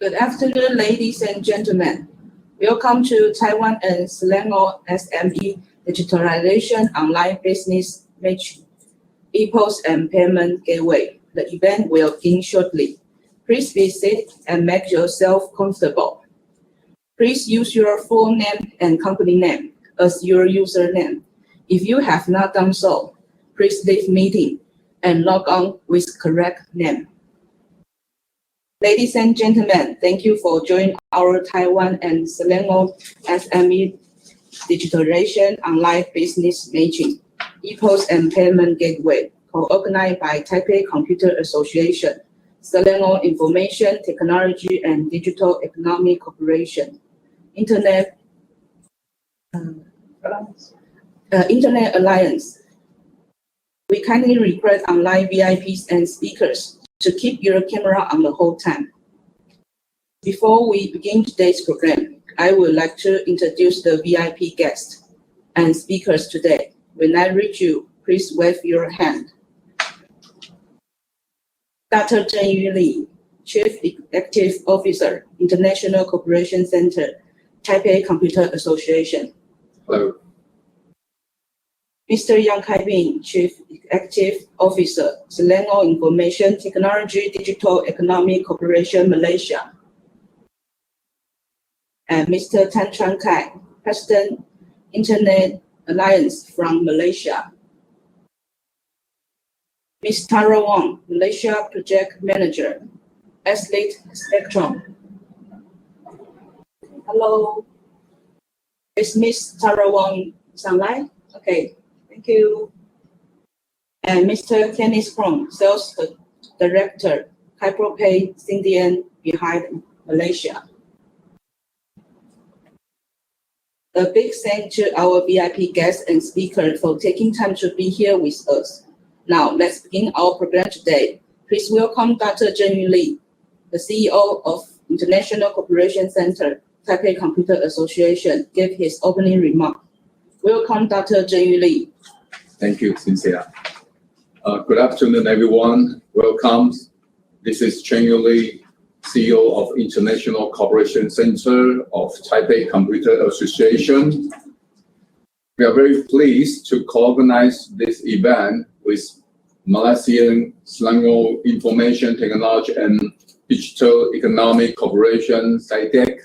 Good afternoon, ladies and gentlemen. Welcome to Taiwan and Selangor SME Digitalization Online Business Matching, PoS and Payment Gateway. The event will begin shortly. Please be seated and make yourself comfortable. Please use your full name and company name as your username. If you have not done so, please leave meeting and log on with correct name. Ladies and gentlemen, thank you for joining our Taiwan and Selangor SME Digitalization Online Business Matching, PoS and Payment Gateway, co-organized by Taipei Computer Association, Selangor Information Technology and Digital Economy Corporation, Internet Alliance. We kindly request online VIPs and speakers to keep your camera on the whole time. Before we begin today's program, I would like to introduce the VIP guests and speakers today. When I read you, please wave your hand. Dr. Zheng Yu Li, Chief Executive Officer, International Cooperation Center, Taipei Computer Association. Hello. Mr. Yang Kai-bin, Chief Executive Officer, Selangor Information Technology Digital Economy Corporation, Malaysia. And Mr. Tan Chuan Kai, President, Internet Alliance from Malaysia. Ms. Tara Wong, Malaysia Project Manager, Athlete Spectrum. Hello. Is Ms. Tara Wong online? Okay. Thank you. And Mr. Kenneth Kron, Sales Director, HyperPay Indian behind Malaysia. A big thank to our VIP guests and speakers for taking time to be here with us. Now, let's begin our program today. Please welcome Dr. Zheng Yu Li, the CEO of International Cooperation Center, Taipei Computer Association, give his opening remark. Welcome, Dr. Zheng Yu Li. Thank you, Cynthia. Good afternoon, everyone. Welcome. This is Zheng Yu Li, CEO of International Cooperation Center of Taipei Computer Association. We are very pleased to co-organize this event with Malaysian Selangor Information Technology and Digital Economy Corporation, SIDEC,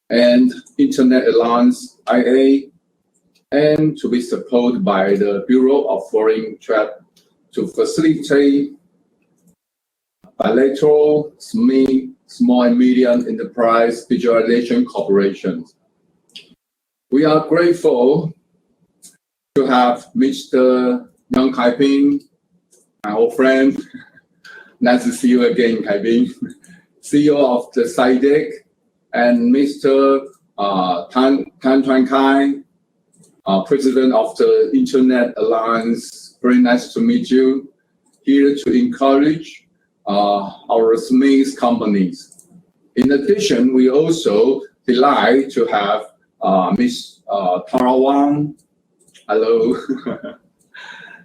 and Internet Alliance, IA, and to be supported by the Bureau of Foreign Trade to facilitate bilateral SME, small and medium enterprise digitalization corporations. We are grateful to have Mr. Yang Kai-bin, my old friend. Nice to see you again, Kai-bin, CEO of the SIDEC, and Mr. Tan Chuan Kai, President of the Internet Alliance. Very nice to meet you. Here to encourage our SME companies. In addition, we also delight to have Ms. Tara Wong. Hello.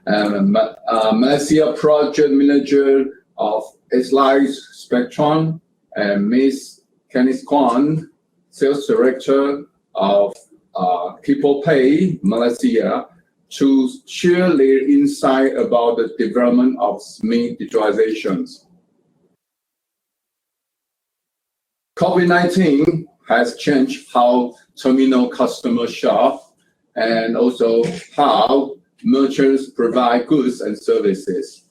Malaysia Project Manager of Athlete Spectrum, and Ms. Kenneth Kwan, Sales Director of PoS Malaysia, to share their insight about the development of SME digitalizations. COVID-19 has changed how terminal customers shop and also how merchants provide goods and services,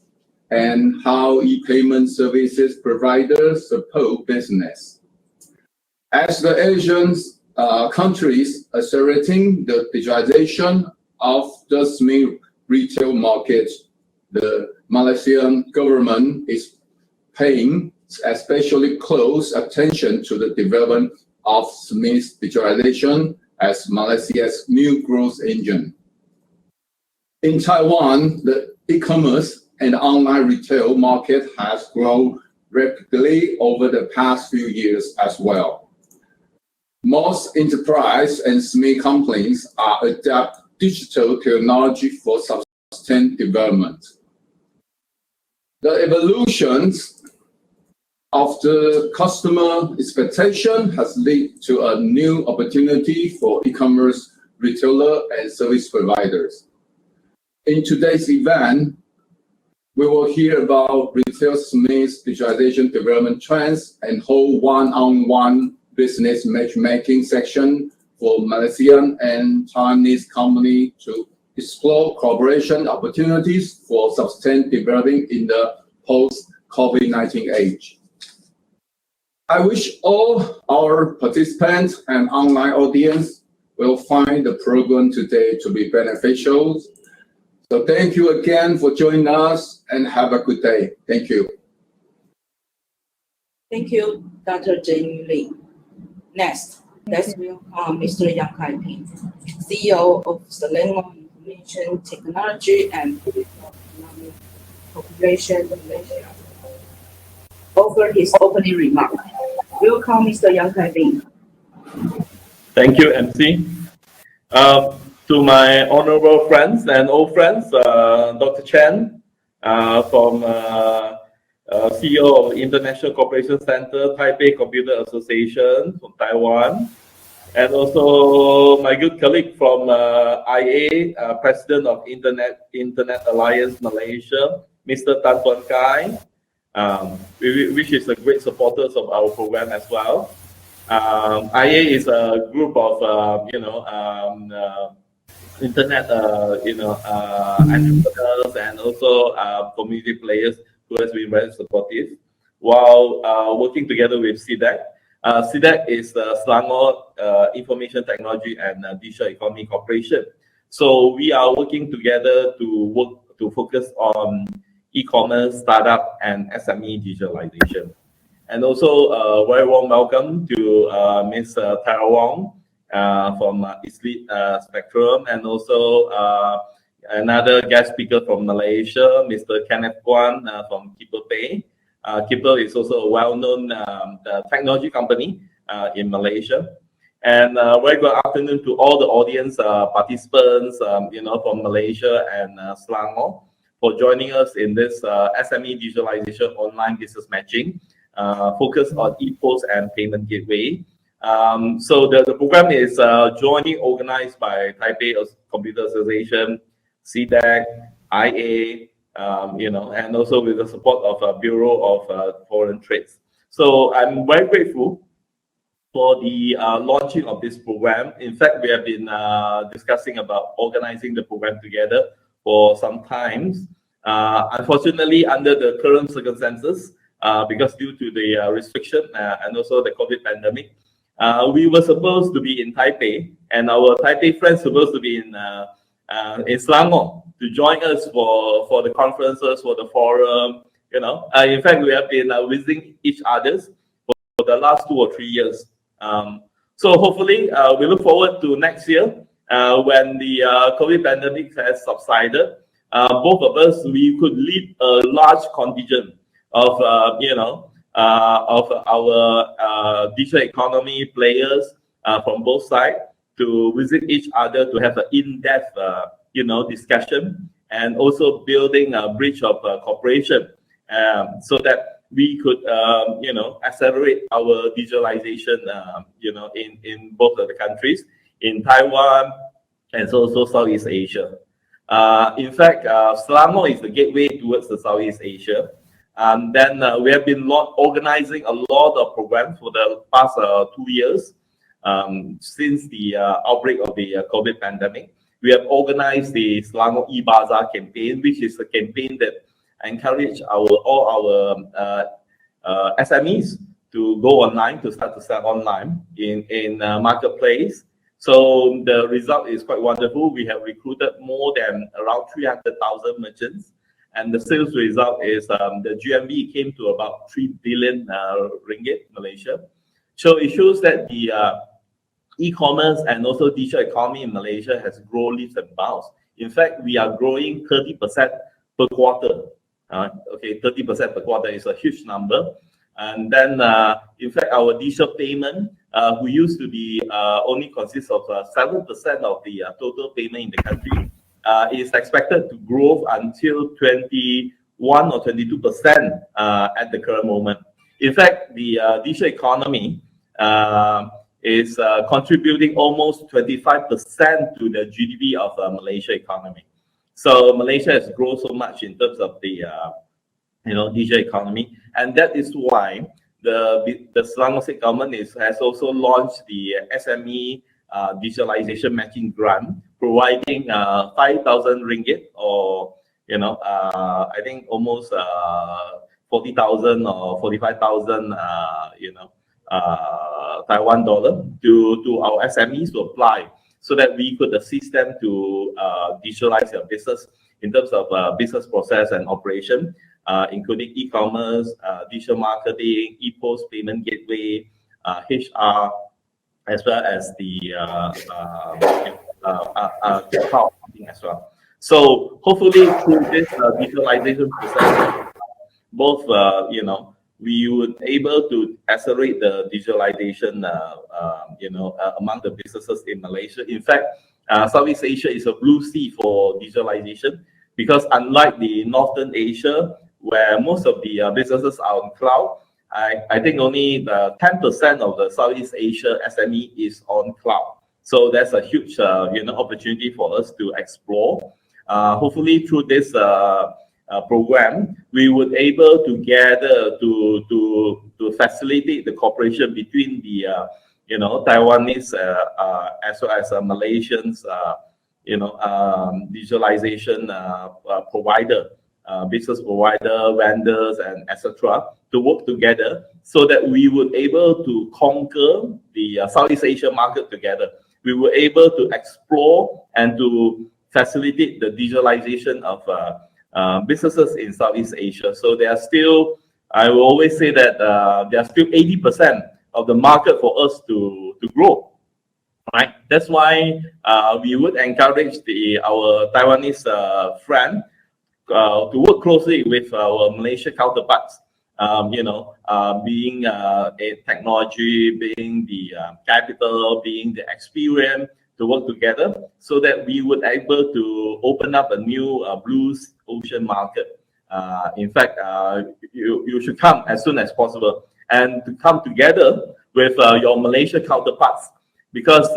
and how e-payment services providers support business. As the Asian countries accelerating the digitalization of the SME retail market, the Malaysian government is paying especially close attention to the development of SME digitalization as Malaysia's new growth engine. In Taiwan, the e-commerce and online retail market has grown rapidly over the past few years as well. Most enterprise and SME companies are adapting digital technology for sustained development. The evolutions of the customer expectation has led to a new opportunity for e-commerce retailer and service providers. In today's event, we will hear about retail SME's digitalization development trends and hold one-on-one business matchmaking section for Malaysian and Chinese company to explore cooperation opportunities for sustained developing in the post-COVID-19 age. I wish all our participants and online audience will find the program today to be beneficial. So thank you again for joining us and have a good day. Thank you. Thank you, Dr. Zheng Li. Next, let's welcome Mr. Yang Kai-ping, CEO of Selangor Information Technology and Economic Corporation Malaysia, offer his opening remark. Welcome, Mr. Yang Kai-ping. Thank you, MC. To my honorable friends and old friends, Dr. Chen, from CEO of International Cooperation Center, Taipei Computer Association from Taiwan, and also my good colleague from IA, President of Internet Alliance Malaysia, Mr. Tan Tuan Kai, which is a great supporter of our program as well. IA is a group of internet entrepreneurs and also community players who has been very supportive while working together with SIDEC. SIDEC is Selangor Information Technology and Digital Economy Corporation. So we are working together to focus on e-commerce, startup, and SME digitalization. And also a very warm welcome to Ms. Tara Wong from Eastlead Spectrum, and also another guest speaker from Malaysia, Mr. Kenneth Kwan from Keeper Pay. Keeper is also a well-known technology company in Malaysia. And very good afternoon to all the audience participants, from Malaysia and Selangor, for joining us in this SME digitalization online business matching, focused on e-PoS and payment gateway. So the program is jointly organized by Taipei Computer Association, SIDEC, IA, and also with the support of Bureau of Foreign Trades. So I'm very grateful for the launching of this program. In fact, we have been discussing about organizing the program together for some time. Unfortunately, under the current circumstances, because due to the restriction and also the COVID pandemic, we were supposed to be in Taipei, and our Taipei friends supposed to be in Selangor to join us for the conferences, for the forum. In fact, we have been visiting each other for the last 2 or 3 years. So hopefully, we look forward to next year when the COVID pandemic has subsided. Both of us, we could lead a large contingent of our digital economy players from both sides to visit each other to have an in-depth discussion, and also building a bridge of cooperation so that we could accelerate our digitalization in both of the countries, in Taiwan and also Southeast Asia. In fact, Selangor is the gateway towards the Southeast Asia. And then we have been organizing a lot of programs for the past 2 years since the outbreak of the COVID pandemic. We have organized the Selangor e-Bazaar campaign, which is a campaign that encourage all our SMEs to go online, to start to sell online in marketplace. So the result is quite wonderful. We have recruited more than around 300,000 merchants. And the sales result is the GMV came to about 3 billion ringgit, Malaysia. So it shows that the e-commerce and also digital economy in Malaysia has grown leaps and bounds. In fact, we are growing 30% per quarter. 30% per quarter is a huge number. And then, in fact, our digital payment, who used to be only consists of 7% of the total payment in the country, is expected to grow until 21 or 22% at the current moment. In fact, the digital economy is contributing almost 25% to the GDP of Malaysia economy. So Malaysia has grown so much in terms of the digital economy, and that is why the Selangor State government has also launched the SME digitalization matching grant, providing 5,000 ringgit, or I think almost 40,000 or 45,000 Taiwan dollar to our SMEs to apply, so that we could assist them to digitalize their business in terms of business process and operation, including e-commerce, digital marketing, PoS payment gateway, HR, as well as the cloud as well. So hopefully through this digitalization process, both we would able to accelerate the digitalization among the businesses in Malaysia. In fact, Southeast Asia is a blue sea for digitalization, because unlike the Northern Asia, where most of the businesses are on cloud, I think only the 10% of the Southeast Asia SME is on cloud. So that's a huge opportunity for us to explore. Hopefully through this program, we would able to gather to facilitate the cooperation between the Taiwanese as well as Malaysians digitalization provider, business provider, vendors, and etc. to work together, so that we would able to conquer the Southeast Asia market together. We were able to explore and to facilitate the digitalization of businesses in Southeast Asia. So there are still, I will always say that there are still 80% of the market for us to grow. Right? That's why we would encourage our Taiwanese friend to work closely with our Malaysia counterparts. Being a technology, being the capital, being the experience, to work together, so that we would able to open up a new blue ocean market. In fact, you should come as soon as possible, and to come together with your Malaysia counterparts, because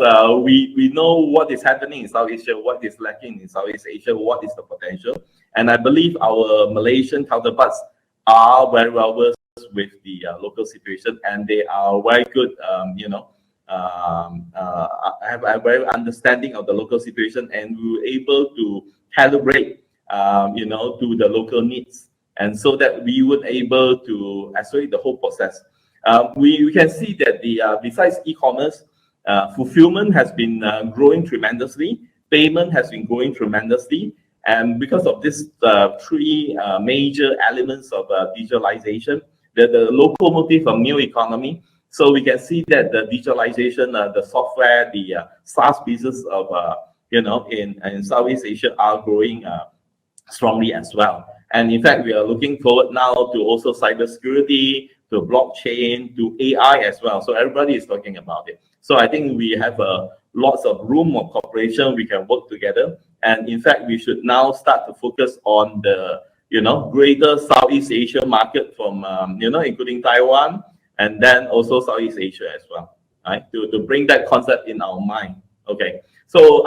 we know what is happening in South Asia, what is lacking in Southeast Asia, what is the potential. And I believe our Malaysian counterparts are very well versed with the local situation, and they are very good, have a very understanding of the local situation, and we were able to calibrate, to the local needs, and so that we would able to accelerate the whole process. We can see that besides e-commerce, fulfillment has been growing tremendously. Payment has been growing tremendously. And because of these three major elements of digitalization, the locomotive of new economy, so we can see that the digitalization, the software, the SaaS business of in Southeast Asia are growing strongly as well. And in fact, we are looking forward now to also cybersecurity, to blockchain, to AI as well. So everybody is talking about it. So I think we have lots of room of cooperation. We can work together. And in fact, we should now start to focus on the greater Southeast Asia market, from including Taiwan, and then also Southeast Asia as well, right? To bring that concept in our mind. Okay. So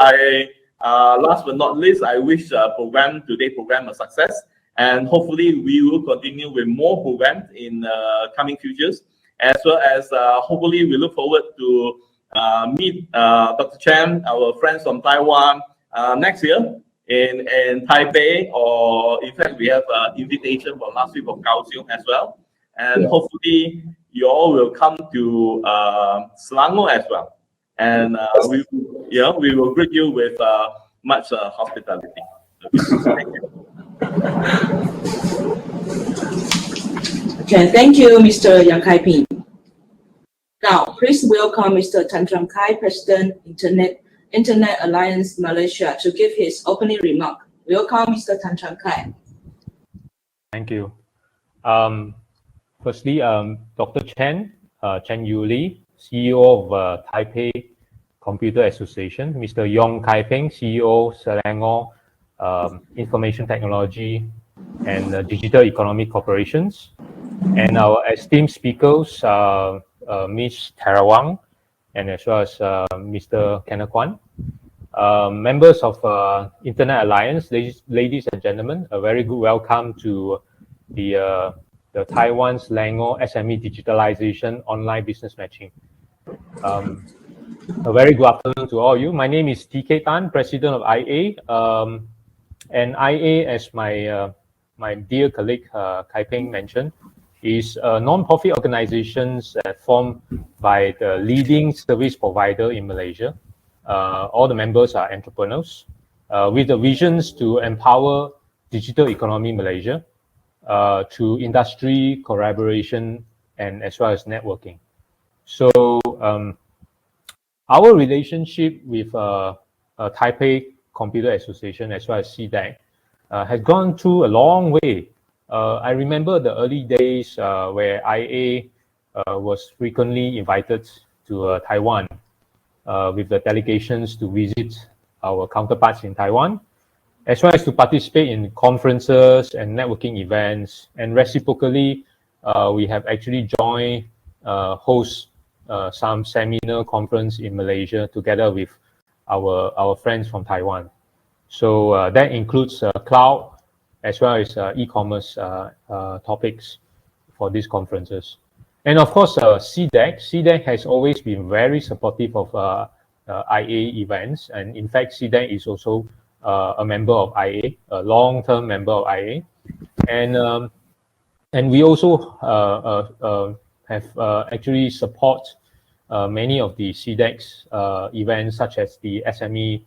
last but not least, I wish today's program a success, and hopefully we will continue with more programs in coming futures, as well as hopefully we look forward to meet Dr. Chen, our friends from Taiwan, next year in Taipei, or in fact we have an invitation from last week from Kaohsiung as well, and hopefully you all will come to Selangor as well, and we will greet you with much hospitality. Thank you. Okay, thank you, Mr. Yang Kai Ping. Now, please welcome Mr. Tan Chuan Kai, President, Internet Alliance Malaysia, to give his opening remark. Welcome, Mr. Tan Chuan Kai. Thank you. Firstly, Dr. Chen Yuli, CEO of Taipei Computer Association, Mr. Yong Kai Peng, CEO Selangor Information Technology and Digital Economy Corporations, And our esteemed speakers, Ms. Tara Wang, and as well as Mr. Kenneth Kwan. Members of Internet Alliance, ladies and gentlemen, a very good welcome to the Taiwan Selangor SME Digitalization Online Business Matching. A very good afternoon to all of you. My name is TK Tan, President of IA. And IA, as my dear colleague Kai Peng mentioned, is a non-profit organization formed by the leading service provider in Malaysia. All the members are entrepreneurs with the visions to empower digital economy in Malaysia through industry collaboration and as well as networking. So our relationship with Taipei Computer Association as well as CDAC has gone through a long way. I remember the early days where IA was frequently invited to Taiwan with the delegations to visit our counterparts in Taiwan, as well as to participate in conferences and networking events. And reciprocally, we have actually joined host some seminar conference in Malaysia together with our friends from Taiwan. So that includes cloud as well as e-commerce topics for these conferences. And of course, CDAC has always been very supportive of IA events. And in fact, CDAC is also a member of IA, a long-term member of IA. And we also have actually support many of the CDAC's events, such as the SME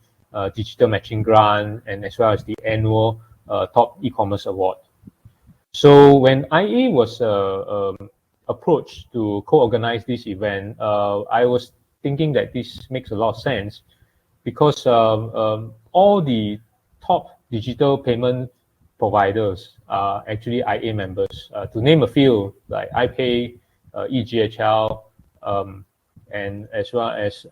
Digital Matching Grant, and as well as the annual Top E-Commerce Award. So when IA was approached to co-organize this event, I was thinking that this makes a lot of sense because all the top digital payment providers are actually IA members. To name a few, like iPay, EGHL, and as well as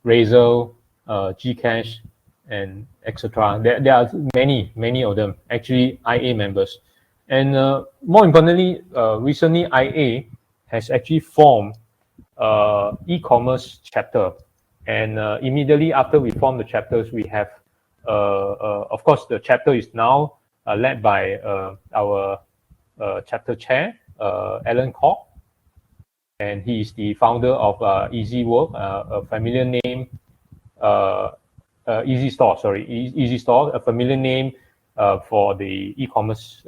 Razer, Gcash, and etc. There are many of them actually IA members. And more importantly, recently IA has actually formed e-commerce chapter. And immediately after we formed the chapters, we have, of course, the chapter is now led by our chapter chair, Alan Koch. And he is the founder of Easy Work, a familiar name, Easy Store, a familiar name for the e-commerce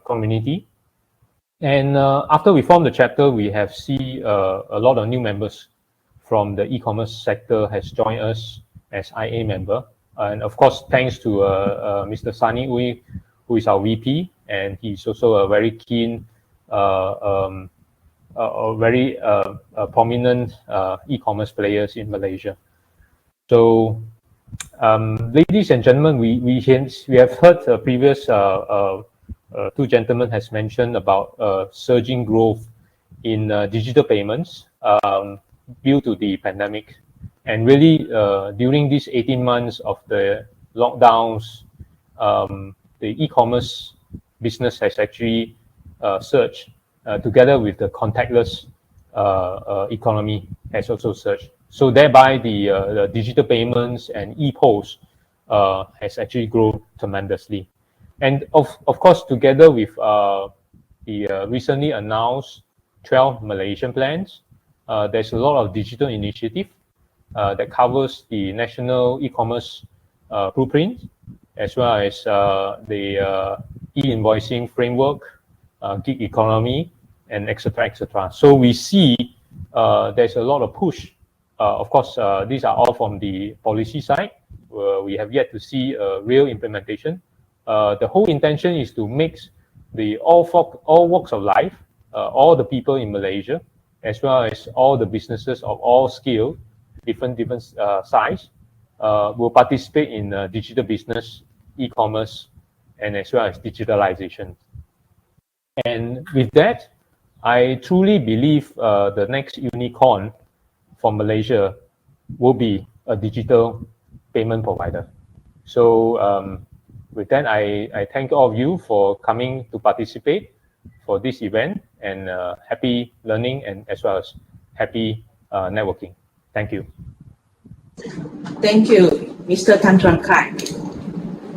community. And after we formed the chapter, we have seen a lot of new members from the e-commerce sector has joined us as IA member. And of course, thanks to Mr. Sunny Uy, who is our VP, and he's also a very keen, very prominent e-commerce players in Malaysia. So, ladies and gentlemen, we have heard previous two gentlemen has mentioned about surging growth in digital payments due to the pandemic. And really, during these 18 months of the lockdowns, the e-commerce business has actually surged together with the contactless economy has also surged. So thereby the digital payments and e-PoS has actually grown tremendously. And of course, together with the recently announced 12 Malaysian plans, there's a lot of digital initiative that covers the national e-commerce blueprint, as well as the e-invoicing framework, gig economy, and etc. etc. So we see there's a lot of push. Of course, these are all from the policy side. We have yet to see a real implementation. The whole intention is to mix the all walks of life, all the people in Malaysia, as well as all the businesses of all scale, different size, will participate in digital business, e-commerce, and as well as digitalization. And with that, I truly believe the next unicorn for Malaysia will be a digital payment provider. So with that, I thank all of you for coming to participate. for this event, and happy learning and as well as happy networking. Thank you. Thank you, Mr. Tan Chuan Kai.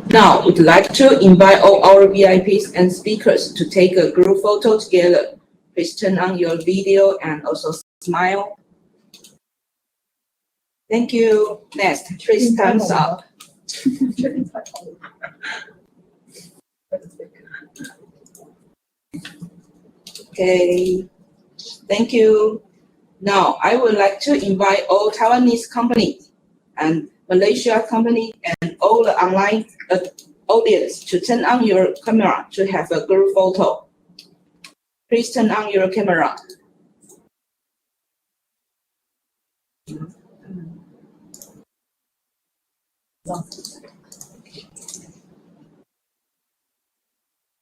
Now, we'd like to invite all our VIPs and speakers to take a group photo together. Please turn on your video and also smile. Thank you. Next, please thumbs up. Okay, thank you. Now, I would like to invite all Taiwanese companies and Malaysia company and all the online audience to turn on your camera to have a group photo. Please turn on your camera.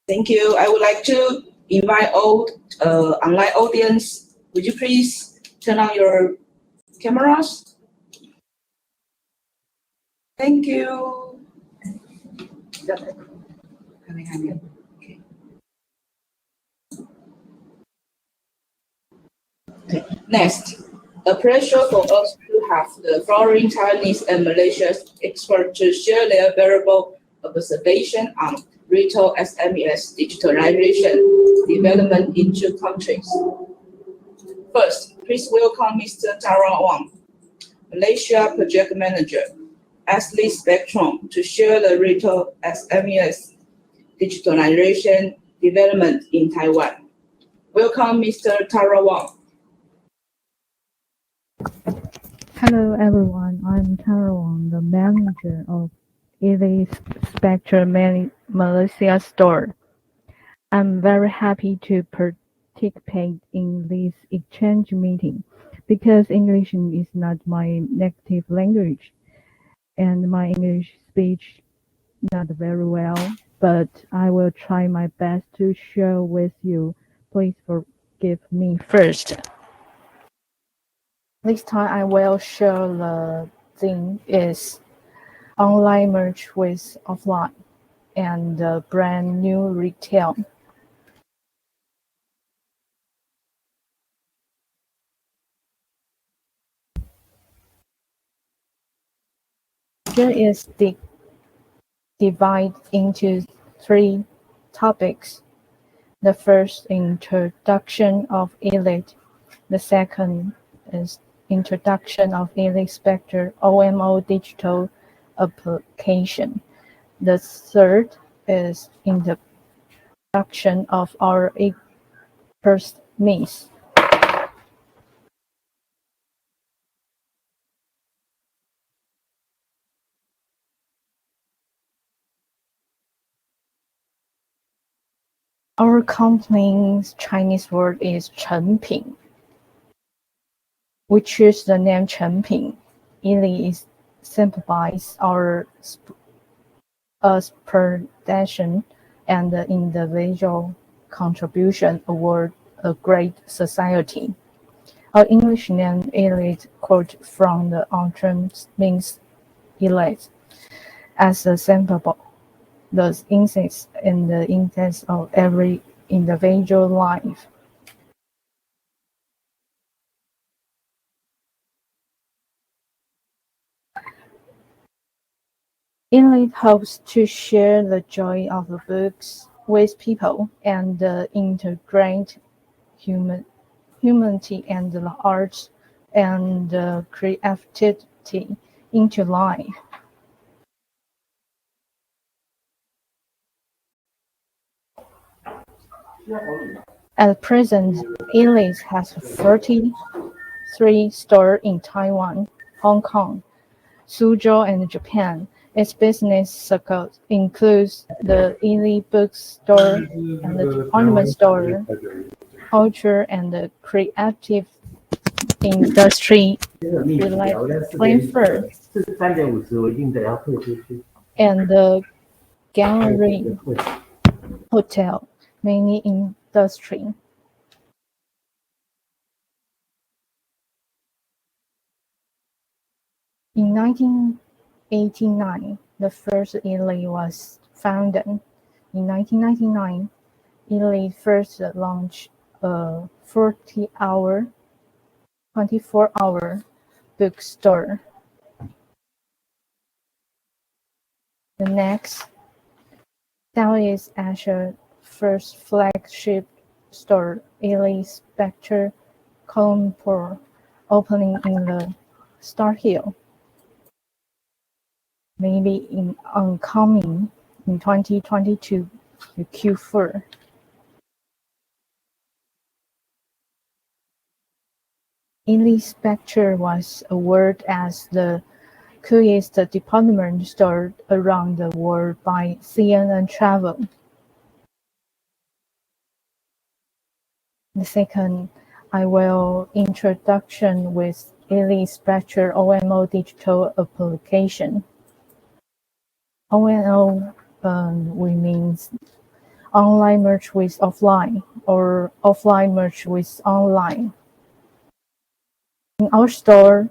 Thank you. I would like to invite all online audience. Would you please turn on your cameras? Thank you. Okay. Next, a pleasure for us to have the foreign Taiwanese and Malaysian experts to share their valuable observation on retail SMEs digitalization development in two countries. First, please welcome Mr. Tara Wang, Malaysia Project Manager, Ashley Spectrum, to share the retail SMEs digitalization development in Taiwan. Welcome, Mr. Tara Wang. Hello everyone, I'm Tara Wang, the manager of EV Spectrum Malaysia store. I'm very happy to participate in this exchange meeting because English is not my native language and my English speech not very well, but I will try my best to share with you. Please forgive me first. This time I will share the thing is online merge with offline and brand new retail. Here is divided into three topics. The first, introduction of Elite. The second is introduction of Elite Spectre OMO digital application. The third is introduction of our first SMEs. Our company's Chinese word is 成品. We choose the name 成品. It simplifies our aspiration and the individual contribution toward a great society. Our English name Elite quote from the autumn means elite as a symbol. The insights in the intent of every individual life. Elite hopes to share the joy of the books with people and integrate humanity and the arts and creativity into life. At present, Elite has 43 stores in Taiwan, Hong Kong, Suzhou, and Japan. Its business circle includes the Elite bookstore and the department store, culture and the creative industry, flavor, and the gallery, hotel, many industry. In 1989, the first Elite was founded. In 1999, Elite first launched a 24-hour bookstore. The next, Southeast Asia first flagship store, Elite Spectre Kuala Lumpur, opening in the Star Hill. Maybe oncoming in 2022, the Q4. Elite Spectre was awarded as the coolest department store around the world by CNN Travel. The second, I will introduction with Elite Spectre OMO digital application. OMO we means online merge with offline or offline merge with online. In our store,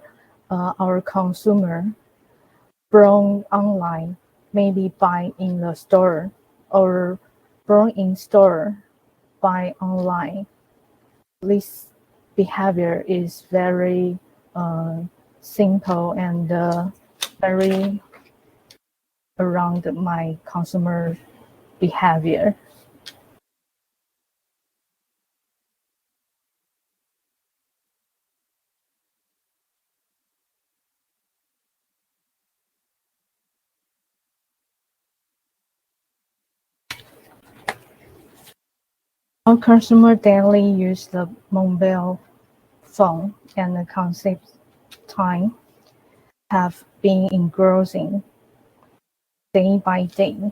our consumer browse online, maybe buy in the store, or browse in store, buy online. This behavior is very simple and very around my consumer behavior. Our consumer daily use the mobile phone, and the concept time have been engrossing day by day.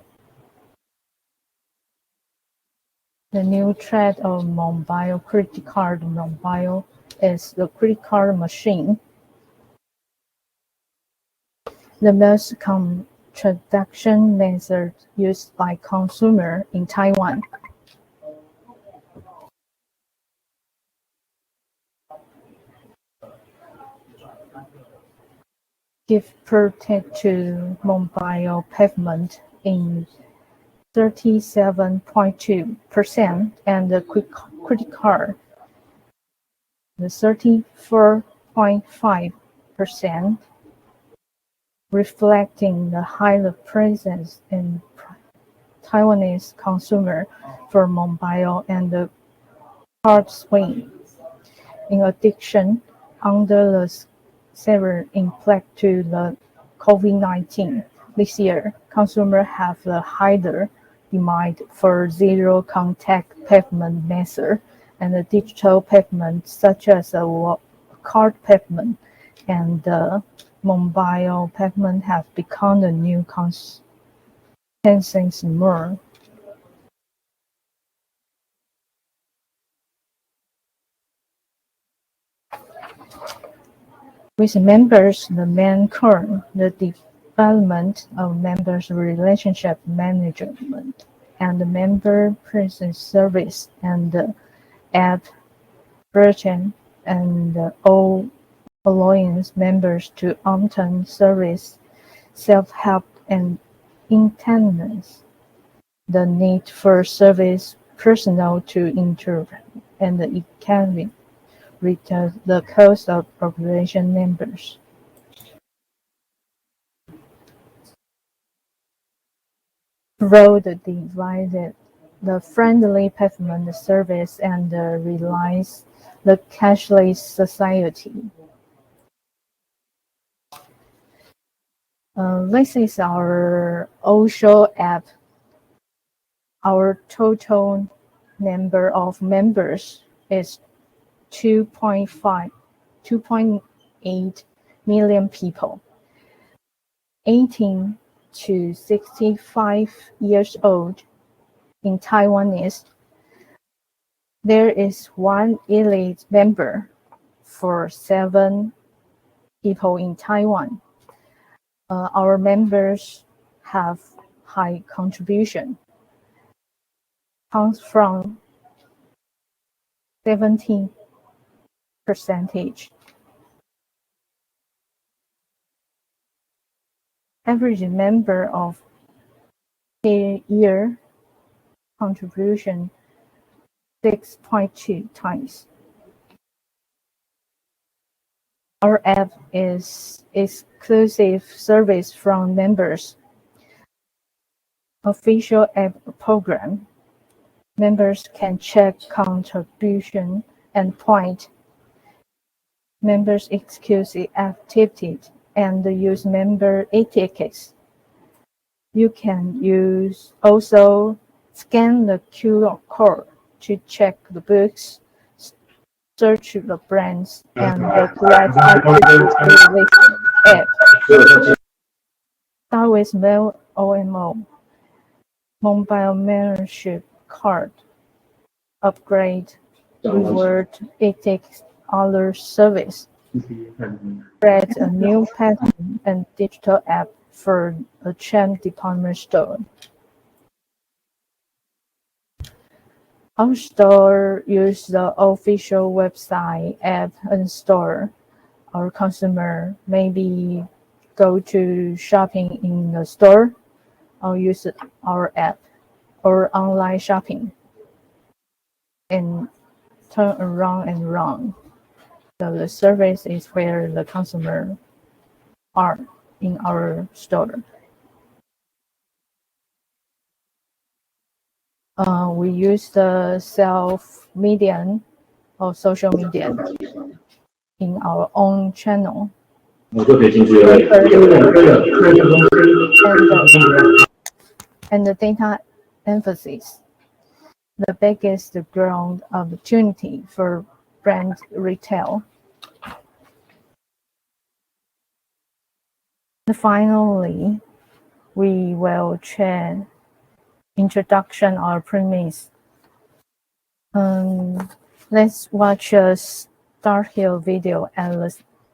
The new trend of mobile credit card mobile is the credit card machine. The most common transaction method used by consumer in Taiwan. Give protect to mobile payment in 37.2%, and the credit card the 34.5%, reflecting the higher presence in Taiwanese consumer for mobile and the card swing. In addition, under the severe impact to the COVID-19 this year, consumers have the higher demand for zero-contact payment method and the digital payment such as a card payment and mobile payment have become the new consensus more. With members, the main core, the development of members' relationship management, and the member presence service, and the app version, and all allowing members to obtain service, self-help, and independence. The need for service personnel to intervene, and the economic reduce the cost of operation members. Road divided the friendly payment service and realize the cashless society. This is our Osho app. Our total number of members is 2.8 million people, 18 to 65 years old in Taiwanese. There is one elite member for 7 people in Taiwan. Our members have high contribution, comes from 17%. Average member of the year contribution 6.2 times. Our app is exclusive service from members. Official app program. Members can check contribution and point. Members exclusive activities and use member e-tickets. You can also scan the QR code to check the books, search the brands, and collect activities through this app. Start with OMO, mobile membership card. Upgrade, reward, e-tickets, other service. Create a new pattern and digital app for a chain department store. Our store use the official website, app, and store. Our customer maybe go to shopping in the store or use our app or online shopping and turn around and around. So the service is where the customer are in our store. We use the self-media or social media in our own channel. And the data emphasis. The biggest growth opportunity for brand retail. And finally, we will share introduction or premise. Let's watch a start here video at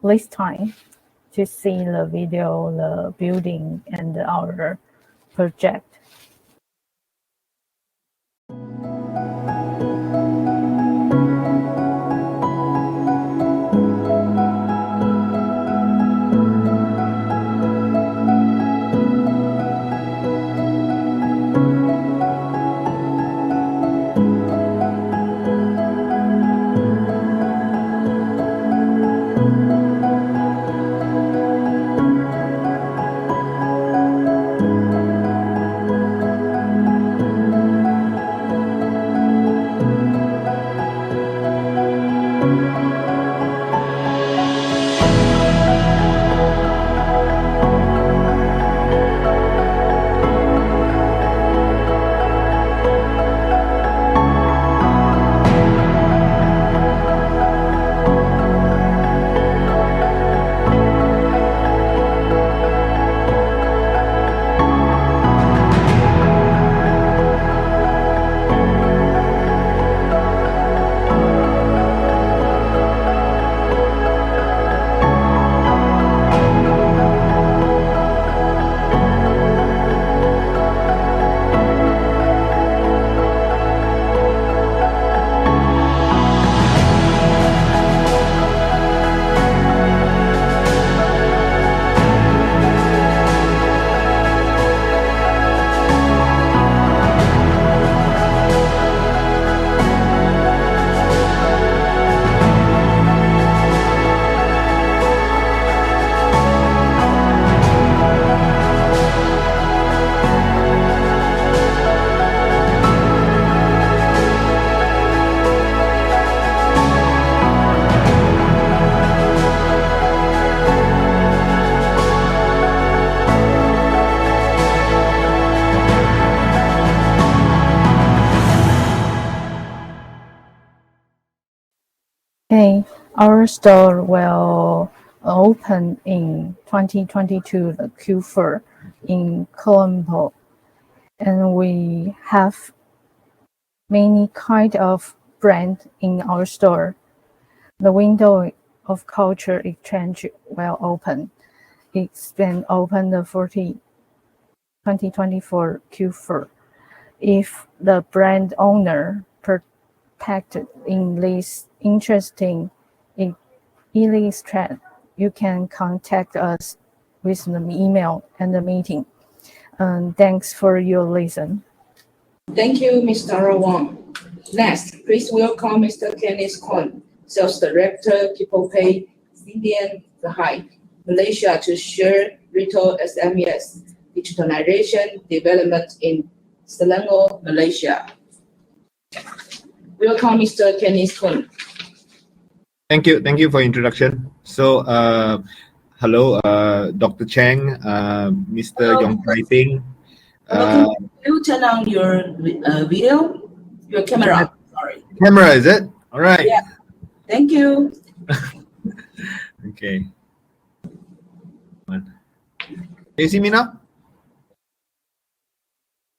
this time to see the video, the building, and our project. Okay, our store will open in 2022, the Q4 in Colombo, and we have many kind of brand in our store. The window of culture exchange will open. It's been open the 2024 Q4. If the brand owner protected in this interesting e-lease trend, you can contact us with the email and the meeting. Thanks for your listen. Thank you, Ms. Tara Wong. Next, please welcome Mr. Kenneth Kwon, Sales Director, People Pay, Indian Bahai, Malaysia, to share retail SMEs digitalization development in Selangor, Malaysia. Welcome, Mr. Kenneth Kwon. Thank you for introduction. So, hello, Dr. Cheng, Mr. Hello. Yong Kai Ping. Can you turn on your video, your camera? Sorry. Camera, is it? All right. Yeah. Thank you. Okay. Can you see me now?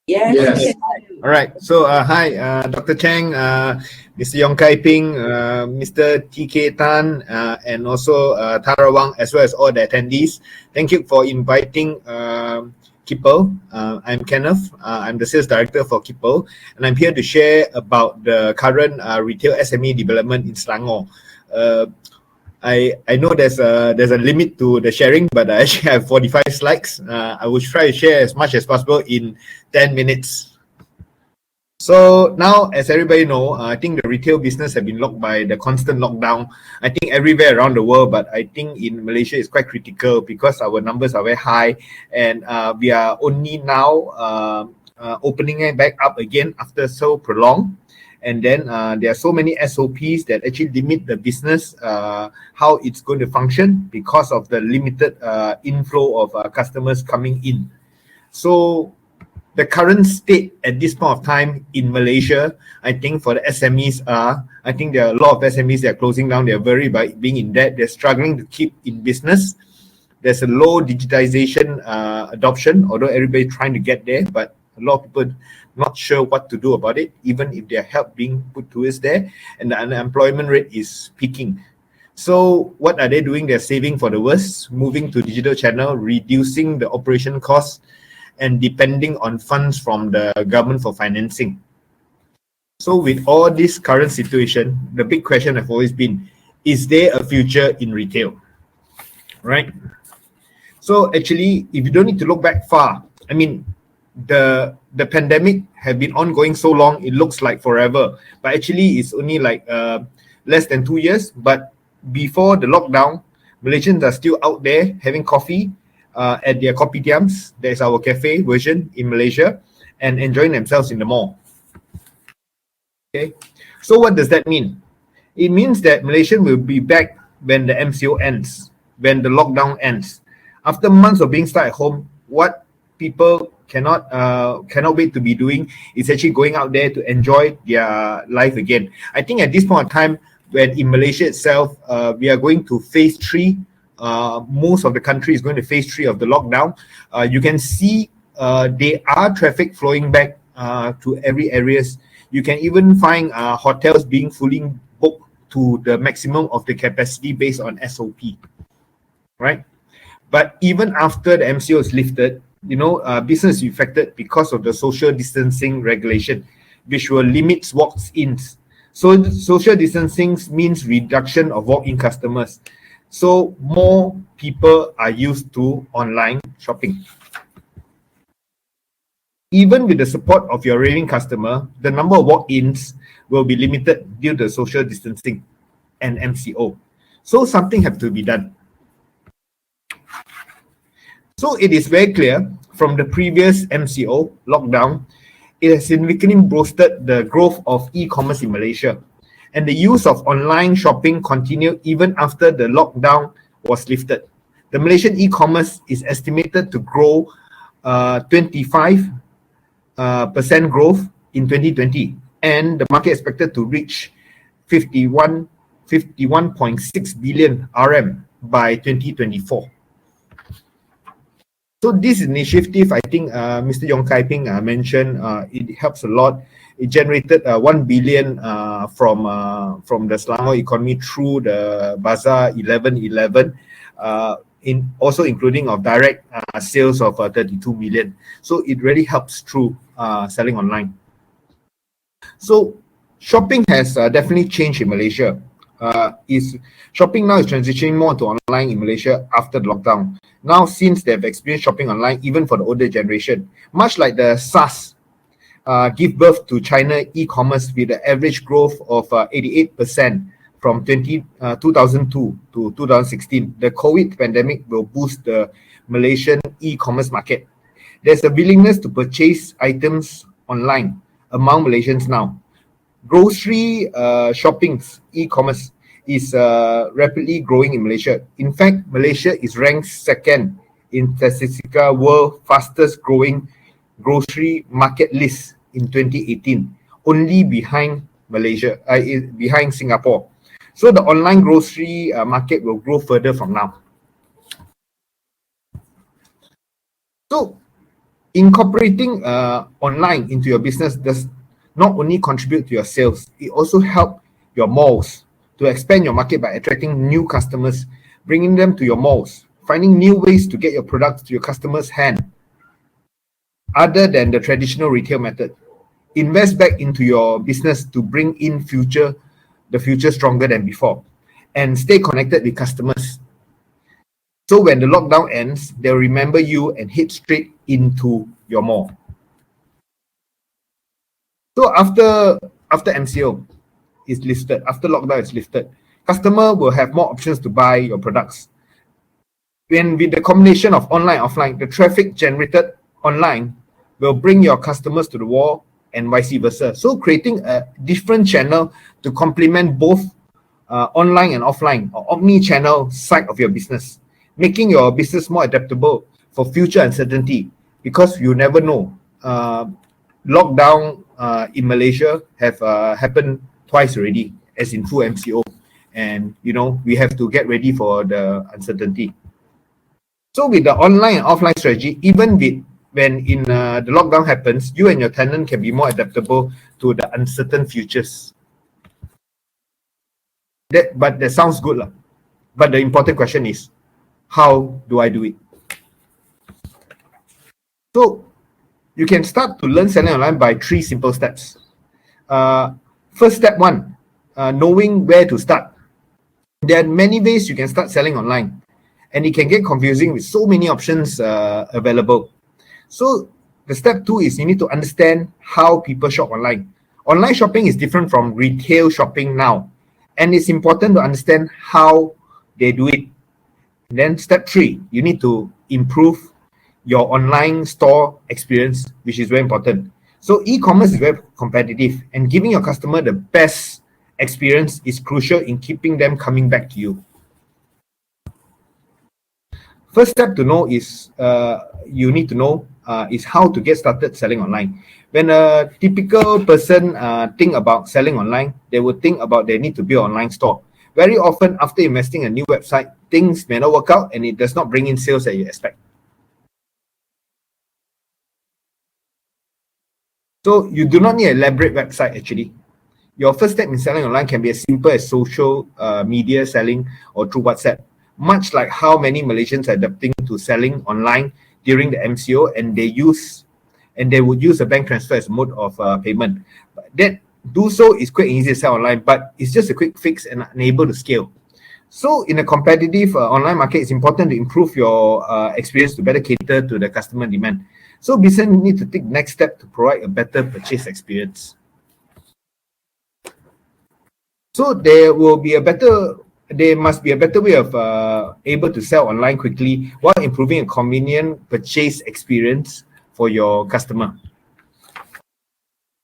Yes. Yes. All right. So, hi, Dr. Cheng, Mr. Yong Kai Ping, Mr. TK Tan, and also Tara Wang, as well as all the attendees. Thank you for inviting Kippo. I'm Kenneth. I'm the sales director for Kippo, and I'm here to share about the current retail SME development in Selangor. I know there's a limit to the sharing, but I actually have 45 slides. I will try to share as much as possible in 10 minutes. So now, as everybody know, I think the retail business have been locked by the constant lockdown. I think everywhere around the world, but I think in Malaysia it's quite critical because our numbers are very high, and we are only now opening it back up again after so prolonged. And then there are so many SOPs that actually limit the business, how it's going to function because of the limited inflow of customers coming in. So the current state at this point of time in Malaysia, I think for the SMEs I think there are a lot of SMEs that are closing down. They're very by being in debt. They're struggling to keep in business. There's a low digitization adoption, although everybody trying to get there, but a lot of people not sure what to do about it, even if their help being put towards there, and the unemployment rate is peaking. So what are they doing? They're saving for the worst, moving to digital channel, reducing the operation costs, and depending on funds from the government for financing. So with all this current situation, the big question has always been, is there a future in retail? Right? So actually, if you don't need to look back far, I mean, the pandemic have been ongoing so long, it looks like forever. But actually, it's only like less than 2 years. But before the lockdown, Malaysians are still out there having coffee at their kopitiams. There's our cafe version in Malaysia, and enjoying themselves in the mall. Okay, so what does that mean? It means that Malaysia will be back when the MCO ends, when the lockdown ends. After months of being stuck at home, what people cannot wait to be doing is actually going out there to enjoy their life again. I think at this point of time, when in Malaysia itself, we are going to phase 3. Most of the country is going to phase 3 of the lockdown. You can see there are traffic flowing back to every areas. You can even find hotels being fully booked to the maximum of the capacity based on SOP, right? But even after the MCO is lifted, business is affected because of the social distancing regulation, which will limit walk-ins. So social distancing means reduction of walk-in customers. So more people are used to online shopping. Even with the support of your raving customer, the number of walk-ins will be limited due to social distancing and MCO. So something has to be done. So it is very clear from the previous MCO lockdown, it has significantly boosted the growth of e-commerce in Malaysia. And the use of online shopping continued even after the lockdown was lifted. The Malaysian e-commerce is estimated to grow 25% growth in 2020, and the market expected to reach 51.6 billion RM by 2024. So this initiative, I think Mr. Yong Kai Ping mentioned, it helps a lot. It generated 1 billion from the Selangor economy through the Bazaar 1111, also including of direct sales of 32 million. So it really helps through selling online. So shopping has definitely changed in Malaysia. Shopping now is transitioning more to online in Malaysia after the lockdown. Now, since they've experienced shopping online, even for the older generation, much like the SARS, give birth to China e-commerce with an average growth of 88% from 2002 to 2016. The COVID pandemic will boost the Malaysian e-commerce market. There's a willingness to purchase items online among Malaysians now. Grocery shopping's e-commerce is rapidly growing in Malaysia. In fact, Malaysia is ranked second in Statista World fastest growing grocery market list in 2018, only behind behind Singapore. So the online grocery market will grow further from now. So incorporating online into your business does not only contribute to your sales, it also helps your malls to expand your market by attracting new customers, bringing them to your malls, finding new ways to get your products to your customers' hand other than the traditional retail method. Invest back into your business to bring in the future stronger than before, and stay connected with customers. So when the lockdown ends, they'll remember you and head straight into your mall. So after MCO is lifted, after lockdown is lifted, customer will have more options to buy your products. When with the combination of online and offline, the traffic generated online will bring your customers to the wall and vice versa. So creating a different channel to complement both online and offline or omni-channel side of your business, making your business more adaptable for future uncertainty, because you never know. Lockdown in Malaysia have happened twice already, as in full MCO, and we have to get ready for the uncertainty. So with the online and offline strategy, even when the lockdown happens, you and your tenant can be more adaptable to the uncertain futures. But that sounds good, but the important question is, how do I do it? So you can start to learn selling online by 3 simple steps. First step 1, knowing where to start. There are many ways you can start selling online, and it can get confusing with so many options available. So the step 2 is you need to understand how people shop online. Online shopping is different from retail shopping now, and it's important to understand how they do it. And then step 3, you need to improve your online store experience, which is very important. So e-commerce is very competitive, and giving your customer the best experience is crucial in keeping them coming back to you. First step to know is you need to know is how to get started selling online. When a typical person think about selling online, they would think about they need to build an online store. Very often, after investing in a new website, things may not work out and it does not bring in sales that you expect. So you do not need an elaborate website actually. Your first step in selling online can be as simple as social media selling or through WhatsApp. Much like how many Malaysians are adapting to selling online during the MCO, and they would use a bank transfer as a mode of payment. But that do so is quite easy to sell online, but it's just a quick fix and unable to scale. So in a competitive online market, it's important to improve your experience to better cater to the customer demand. So business need to take the next step to provide a better purchase experience. So there must be a better way of able to sell online quickly while improving a convenient purchase experience for your customer.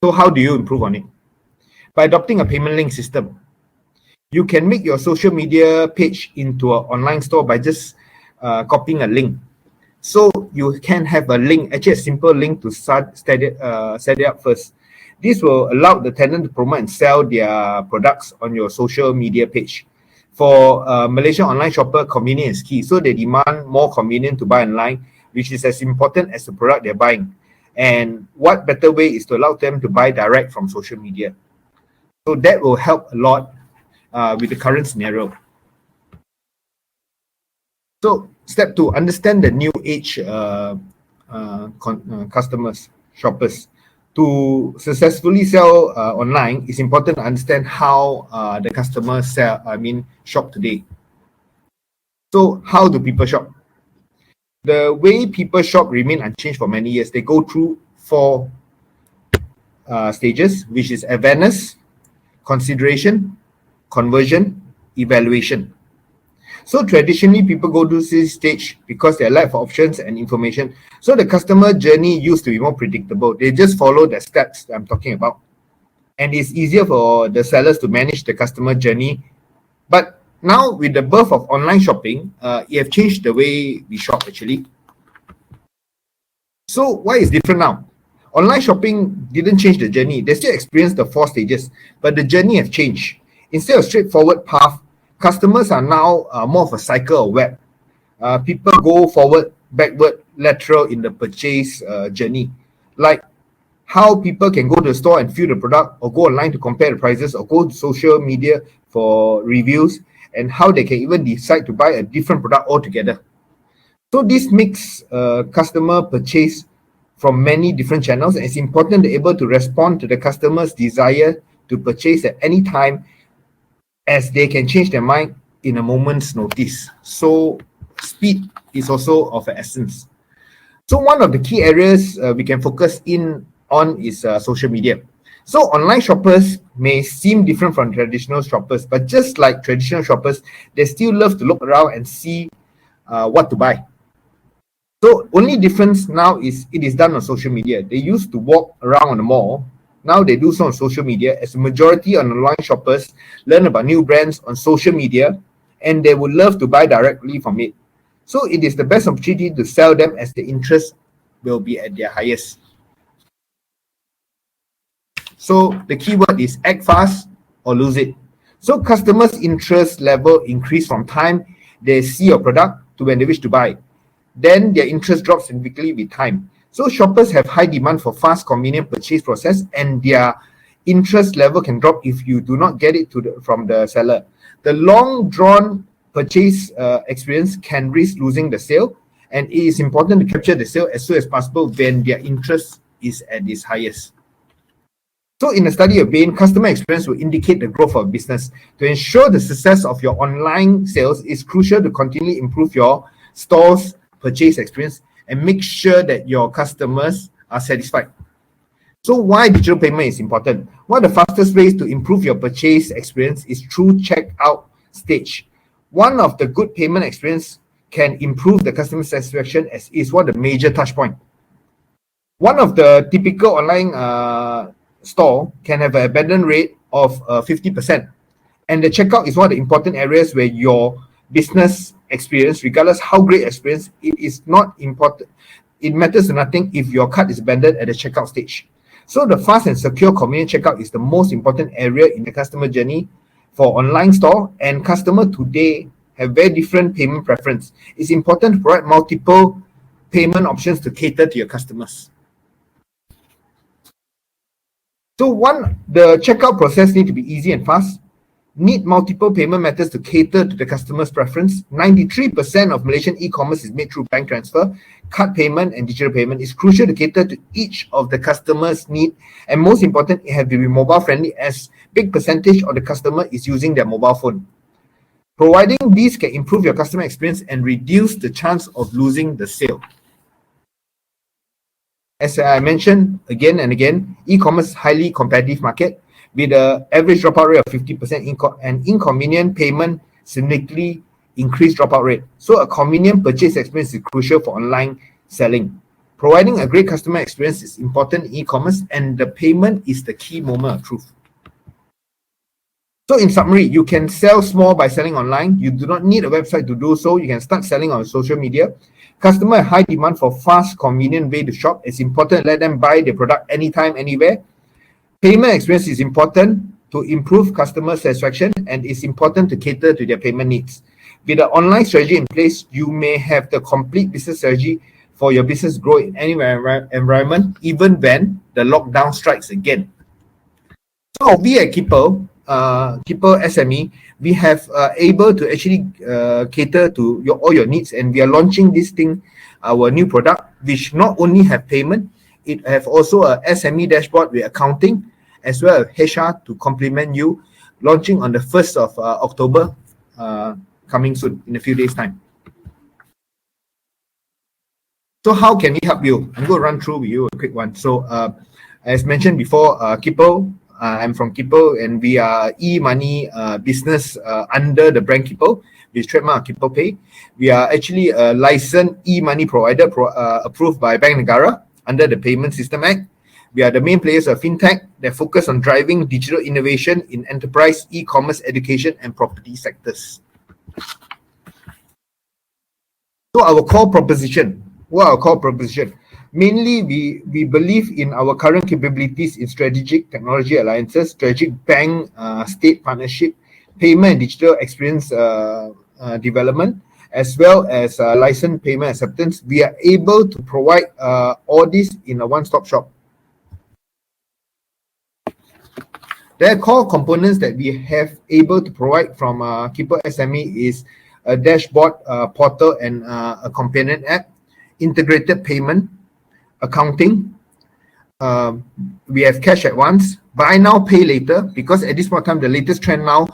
So how do you improve on it? By adopting a payment link system. You can make your social media page into an online store by just copying a link. So you can have a link, actually a simple link to set it up first. This will allow the tenant to promote and sell their products on your social media page. For Malaysian online shopper, convenience is key. So they demand more convenient to buy online, which is as important as the product they're buying. And what better way is to allow them to buy direct from social media. So that will help a lot with the current scenario. So step 2, understand the new age customers, shoppers. To successfully sell online, it's important to understand how the customers shop today. So how do people shop? The way people shop remain unchanged for many years. They go through 4 stages, which is awareness, consideration, conversion, evaluation. So traditionally, people go to this stage because they lack of options and information. So the customer journey used to be more predictable. They just follow the steps that I'm talking about. And it's easier for the sellers to manage the customer journey. But now with the birth of online shopping, it have changed the way we shop actually. So why is different now? Online shopping didn't change the journey. They still experience the 4 stages, but the journey have changed. Instead of straightforward path, customers are now more of a cycle or web. People go forward, backward, lateral in the purchase journey. Like how people can go to the store and feel the product, or go online to compare the prices, or go to social media for reviews, and how they can even decide to buy a different product altogether. So this makes customer purchase from many different channels, and it's important to be able to respond to the customer's desire to purchase at any time, as they can change their mind in a moment's notice. So speed is also of essence. So one of the key areas we can focus in on is social media. So online shoppers may seem different from traditional shoppers, but just like traditional shoppers, they still love to look around and see what to buy. So only difference now is it is done on social media. They used to walk around on the mall. Now they do so on social media, as the majority of online shoppers learn about new brands on social media, and they would love to buy directly from it. So it is the best opportunity to sell them, as the interest will be at their highest. So the keyword is act fast or lose it. So customers' interest level increase from time they see your product to when they wish to buy. Then their interest drops significantly with time. So shoppers have high demand for fast, convenient purchase process, and their interest level can drop if you do not get it from the seller. The long drawn purchase experience can risk losing the sale, and it is important to capture the sale as soon as possible when their interest is at its highest. So in a study of Bain, customer experience will indicate the growth of business. To ensure the success of your online sales, it's crucial to continually improve your store's purchase experience and make sure that your customers are satisfied. So why digital payment is important? One of the fastest ways to improve your purchase experience is through checkout stage. One of the good payment experience can improve the customer satisfaction, as is one of the major touch point. One of the typical online store can have an abandon rate of 50%. And the checkout is one of the important areas where your business experience, regardless how great experience, it is not important. It matters nothing if your cart is abandoned at the checkout stage. So the fast and secure convenient checkout is the most important area in the customer journey for online store, and customer today have very different payment preference. It's important to provide multiple payment options to cater to your customers. So the checkout process need to be easy and fast. Need multiple payment methods to cater to the customer's preference. 93% of Malaysian e-commerce is made through bank transfer. Card payment and digital payment is crucial to cater to each of the customer's need. And most important, it has to be mobile friendly, as big percentage of the customer is using their mobile phone. Providing these can improve your customer experience and reduce the chance of losing the sale. As I mentioned again and again, e-commerce is a highly competitive market with an average dropout rate of 50% and inconvenient payment significantly increased dropout rate. So a convenient purchase experience is crucial for online selling. Providing a great customer experience is important in e-commerce, and the payment is the key moment of truth. So in summary, you can sell small by selling online. You do not need a website to do so. You can start selling on social media. Customer high demand for fast, convenient way to shop. It's important to let them buy the product anytime, anywhere. Payment experience is important to improve customer satisfaction, and it's important to cater to their payment needs. With an online strategy in place, you may have the complete business strategy for your business grow in any environment, even when the lockdown strikes again. So we at Keeper SME, we have able to actually cater to all your needs, and we are launching this thing, our new product, which not only have payment, it have also a SME dashboard with accounting, as well as HR to complement you, launching on the 1st of October, coming soon in a few days' time. So how can we help you? I'm going to run through with you a quick one. So As mentioned before, Kippo, I'm from Kippo, and we are e-money business under the brand Kippo, which trademark Kippo Pay. We are actually a licensed e-money provider approved by Bank Negara under the Payment System Act. We are the main players of fintech that focus on driving digital innovation in enterprise, e-commerce, education, and property sectors. So our core proposition, what are our core proposition? Mainly, we believe in our current capabilities in strategic technology alliances, strategic bank state partnership, payment and digital experience development, as well as licensed payment acceptance. We are able to provide all this in a one-stop shop. There are core components that we have able to provide from Kippo SME is a dashboard portal and a companion app, integrated payment, accounting. We have cash advance, buy now, pay later, because at this point in time, the latest trend now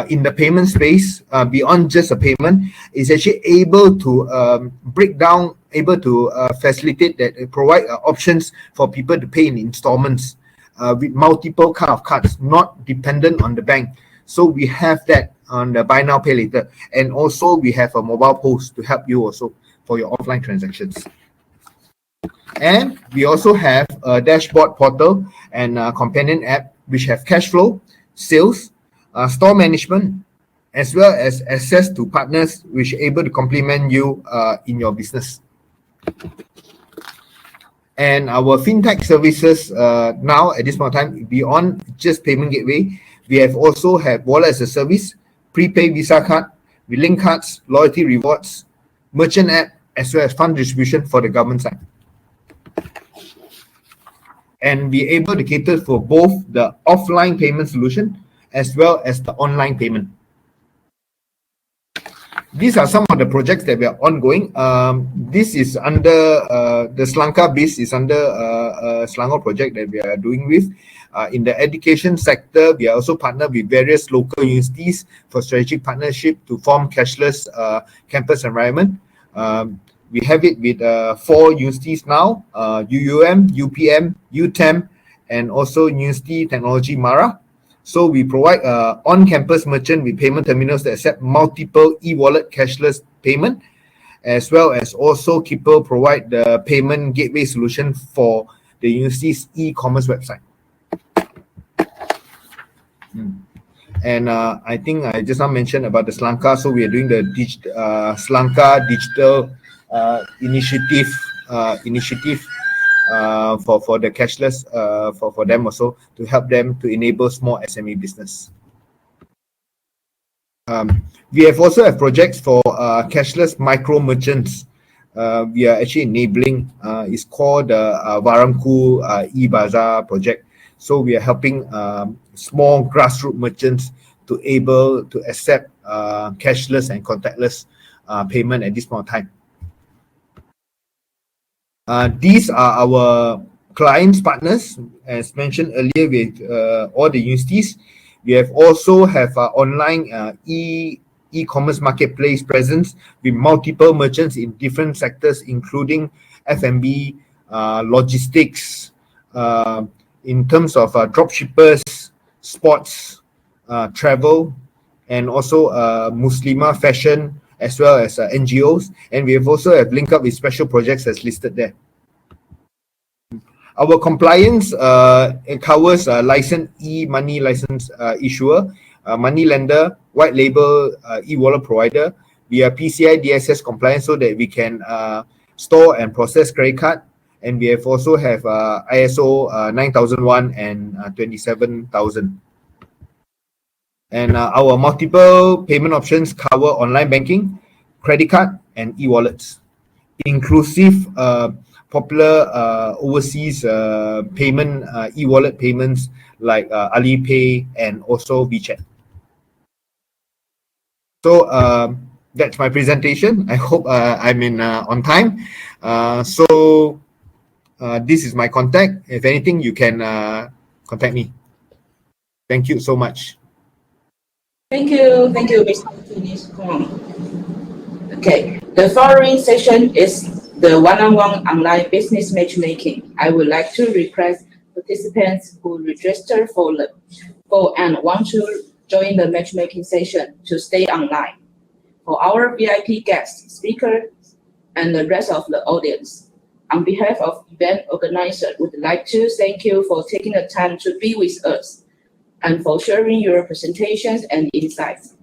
in the payment space, beyond just a payment, is actually able to break down, able to facilitate that, provide options for people to pay in installments with multiple kind of cards, not dependent on the bank. So we have that on the buy now, pay later. And also we have a mobile PoS to help you also for your offline transactions. And we also have a dashboard portal and a companion app which have cash flow, sales, store management, as well as access to partners which are able to complement you in your business. And our fintech services now at this point in time, beyond just payment gateway, we have also have wallet as a service, prepaid Visa card, we link cards, loyalty rewards, merchant app, as well as fund distribution for the government side. And be able to cater for both the offline payment solution as well as the online payment. These are some of the projects that we are ongoing. This is under the Selangor base is under a Selangor project that we are doing with. In the education sector, we are also partnered with various local universities for strategic partnership to form cashless campus environment. We have it with 4 universities now, UUM, UPM, UTEM, and also University Technology Mara. So we provide on-campus merchant with payment terminals that accept multiple e-wallet cashless payment, as well as also Kippo provide the payment gateway solution for the university's e-commerce website. And I think I just now mentioned about the Selangor, so we are doing the Selangor digital initiative for the cashless for them also, to help them to enable small SME business. We have also have projects for cashless micro merchants. We are actually enabling. It's called the Varangku e-Bazaar project. So we are helping small grassroots merchants to able to accept cashless and contactless payment at this point of time. These are our clients, partners, as mentioned earlier, with all the universities. We have also have online e-commerce marketplace presence with multiple merchants in different sectors, including F&B, logistics, in terms of dropshippers, sports, travel, and also Muslimah fashion, as well as NGOs. And we have also have linked up with special projects as listed there. Our compliance covers licensed e-money license issuer, money lender, white label e-wallet provider. We are PCI DSS compliant so that we can store and process credit card. And we have also have ISO 9001 and 27000. And our multiple payment options cover online banking, credit card, and e-wallets, inclusive popular overseas payment e-wallet payments like Alipay and also WeChat. So that's my presentation. I hope I'm on time. So this is my contact. If anything, you can contact me. Thank you so much. Thank you, Mr. Tunis Kong. Okay, the following session is the one-on-one online business matchmaking. I would like to request participants who register for and want to join the matchmaking session to stay online. For our VIP guests, speakers, and the rest of the audience, on behalf of event organizer, would like to thank you for taking the time to be with us and for sharing your presentations and insights.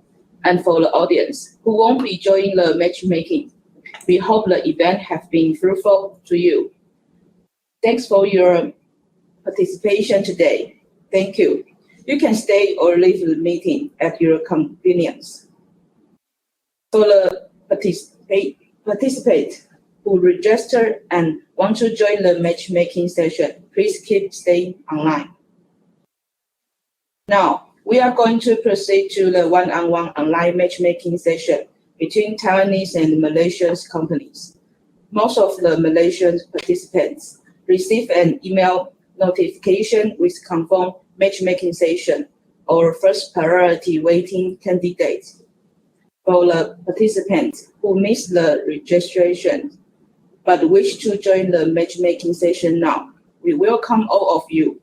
And for the audience who won't be joining the matchmaking, we hope the event has been fruitful to you. Thanks for your participation today. Thank you. You can stay or leave the meeting at your convenience. For the participate who register and want to join the matchmaking session, please keep staying online. Now, we are going to proceed to the one-on-one online matchmaking session between Taiwanese and Malaysian companies. Most of the Malaysian participants receive an email notification with confirmed matchmaking session or first priority waiting candidates. For the participants who missed the registration but wish to join the matchmaking session now, we welcome all of you.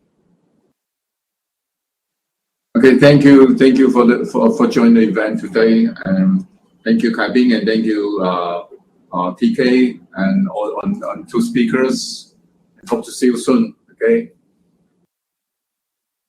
Okay, thank you for joining the event today, and thank you Kai Bing, and thank you TK and all on two speakers. Hope to see you soon. Okay.